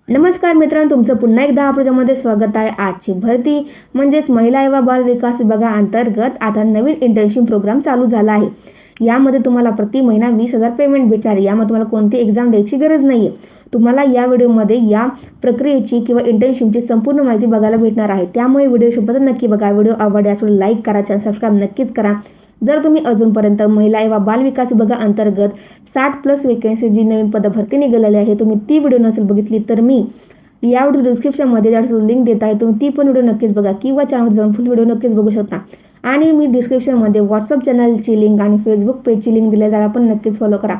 नमस्कार मित्रांनो, तुमचं पुन्हा एकदा प्रोजेक्टमध्ये स्वागत आहे. आजची भरती म्हणजेच महिला व बाल विकास विभागाअंतर्गत आता नवीन इंटर्नशिप प्रोग्राम चालू झाला आहे. यामध्ये तुम्हाला प्रति महिना 20,000 पेमेंट भेटणार आहे. यामध्ये तुम्हाला कोणती एक्झाम द्यायची गरज नाही आहे. तुम्हाला या व्हिडिओमध्ये या प्रक्रियेची किंवा इंटर्नशिपची संपूर्ण माहिती बघायला भेटणार आहे. त्यामुळे व्हिडिओ शेवटपर्यंत नक्की बघा. व्हिडिओ आवडल्यास लाईक करा, चॅनल सबस्क्राईब नक्कीच करा. जर तुम्ही अजूनपर्यंत महिला व बाल विकास विभागाअंतर्गत 60+ वेकेन्सी जी नवीन पद भरती निघालेली आहे तुम्ही ती व्हिडिओ नसेल बघितली तर मी या व्हिडिओ डिस्क्रिप्शनमध्ये त्याची लिंक देत आहे. तुम्ही ती पण व्हिडिओ नक्कीच बघा किंवा चॅनलमध्ये जाऊन फुल व्हिडिओ नक्कीच बघू शकता. आणि मी डिस्क्रिप्शनमध्ये व्हॉट्सअप चॅनलची लिंक आणि फेसबुक पेजची लिंक दिली, त्याला पण नक्कीच फॉलो करा.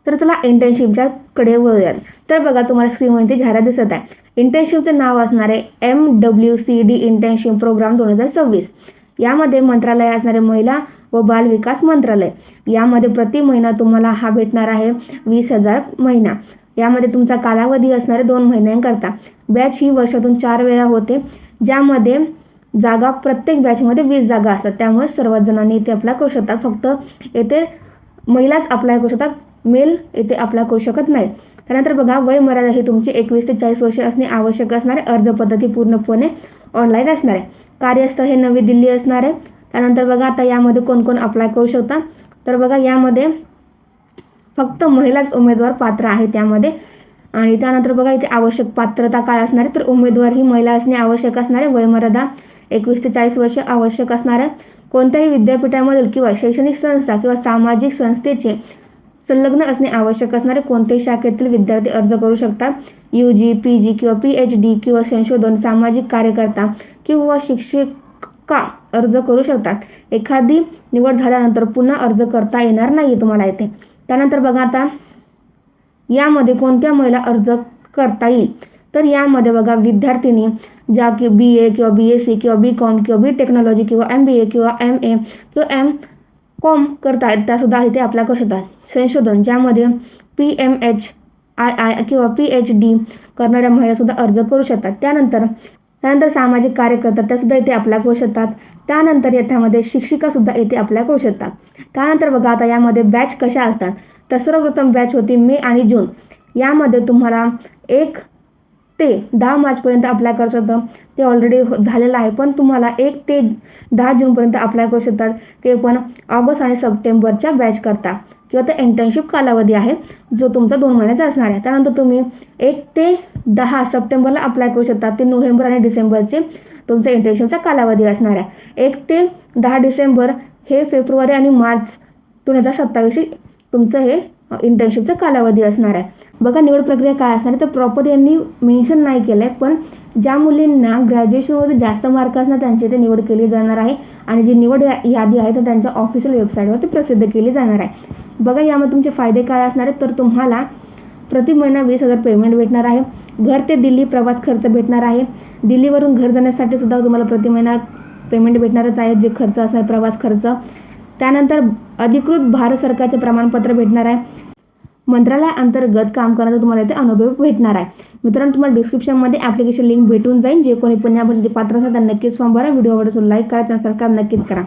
तर चला इंटर्नशिपच्या कडे वळूयात. तर बघा, तुम्हाला स्क्रीनवरती जाहिरात दिसत आहे. इंटर्नशिपचं नाव असणार आहे MWCD इंटर्नशिप प्रोग्राम 2026. यामध्ये मंत्रालय असणारे महिला व बाल विकास मंत्रालय. यामध्ये प्रति महिना तुम्हाला हा भेटणार आहे 20,000 महिना. यामध्ये तुमचा कालावधी असणारे 2 महिन्यांकरता. बॅच ही वर्षातून 4 वेळा होते, ज्यामध्ये जागा प्रत्येक बॅचमध्ये 20 जागा असतात. त्यामुळे सर्वच जणांनी इथे अप्लाय करू शकतात. फक्त येथे महिलाच अप्लाय करू शकतात, मेल येथे अप्लाय करू शकत नाही. त्यानंतर बघा, वय मर्यादा ही तुमची 21 ते 40 वर्षे असणे आवश्यक असणार आहे. अर्ज पद्धती पूर्णपणे ऑनलाईन असणार आहे. कार्यस्थळ हे नवी दिल्ली असणार आहे. त्यानंतर बघा, आता यामध्ये कोण कोण अप्लाय करू शकता. तर बघा, यामध्ये फक्त महिलाच उमेदवार पात्र आहे त्यामध्ये. आणि त्यानंतर बघा, इथे आवश्यक पात्रता काय असणार आहे, तर उमेदवार ही महिला असणे आवश्यक असणार आहे. वयमर्यादा 21 ते 40 वर्ष आवश्यक असणार आहे. कोणत्याही विद्यापीठामधील किंवा शैक्षणिक संस्था किंवा सामाजिक संस्थेचे संलग्न असणे आवश्यक असणार आहे. कोणत्याही शाखेतील विद्यार्थी अर्ज करू शकतात. UG, PG किंवा PhD किंवा संशोधन, सामाजिक कार्यकर्ता किंवा शिक्षिका अर्ज करू शकतात. एखादी निवड झाल्यानंतर पुन्हा अर्ज करता येणार नाही तुम्हाला इथे. त्यानंतर बघा, आता यामध्ये कोणत्या महिला अर्ज करता येईल, तर यामध्ये बघा, विद्यार्थिनी ज्या की BA किंवा BSc किंवा BCom किंवा B.Technology किंवा MBA किंवा MA किंवा MCom करतायत त्यासुद्धा इथे अप्लाय करू शकतात. संशोधन ज्यामध्ये PMHII किंवा PhD करणाऱ्या महिलासुद्धा अर्ज करू शकतात. त्यानंतर सामाजिक कार्यकर्ता त्यासुद्धा इथे अप्लाय करू शकतात. त्यानंतर याच्यामध्ये शिक्षिकासुद्धा इथे अप्लाय करू शकतात. त्यानंतर बघा, आता यामध्ये बॅच कशा असतात, तर सर्वप्रथम बॅच होती मे आणि जून. यामध्ये तुम्हाला 1 ते 10 मार्चपर्यंत अप्लाय करू शकता. ते ऑलरेडी झालेलं आहे, पण तुम्हाला 1 ते 10 जूनपर्यंत अप्लाय करू शकतात. ते पण ऑगस्ट आणि सप्टेंबरच्या बॅच करता किंवा ते इंटर्नशिप कालावधी आहे जो तुमचा 2 महिन्याचा असणार आहे. त्यानंतर तुम्ही 1 ते 10 सप्टेंबरला अप्लाय करू शकता. ते नोव्हेंबर आणि डिसेंबरचे तुमचा इंटर्नशिपचा कालावधी असणार आहे. 1 ते 10 डिसेंबर हे फेब्रुवारी आणि मार्च 2027 तुमचं हे इंटर्नशिपचा कालावधी असणार आहे. बघा, निवड प्रक्रिया काय असणार आहे, तर प्रॉपर यांनी मेन्शन नाही केलं आहे, पण ज्या मुलींना ग्रॅज्युएशनमध्ये जास्त मार्क असणार त्यांची इथे निवड केली जाणार आहे. आणि जी निवड यादी आहे तर त्यांच्या ऑफिशियल वेबसाईटवरती प्रसिद्ध केली जाणार आहे. बघा, यामध्ये तुमचे फायदे काय असणार आहेत, तर तुम्हाला प्रति महिना 20,000 पेमेंट भेटणार आहे. घर ते दिल्ली प्रवास खर्च भेटणार आहे. दिल्लीवरून घर जाण्यासाठी सुद्धा तुम्हाला प्रति महिना पेमेंट भेटणारच आहे, जे खर्च असणार प्रवास खर्च. त्यानंतर अधिकृत भारत सरकारचे प्रमाणपत्र भेटणार आहे. मंत्रालयाअंतर्गत काम करण्याचा तुम्हाला इथे अनुभव भेटणार आहे. मित्रांनो, तुम्हाला डिस्क्रिप्शनमध्ये ॲप्लिकेशन लिंक भेटून जाईल. जे कोणी पुण्यामध्ये पात्र असेल त्यांना नक्कीच फॉर्म भरा. व्हिडिओ आवडल्यास लाईक करा, चॅनल सबस्क्राईब नक्कीच करा.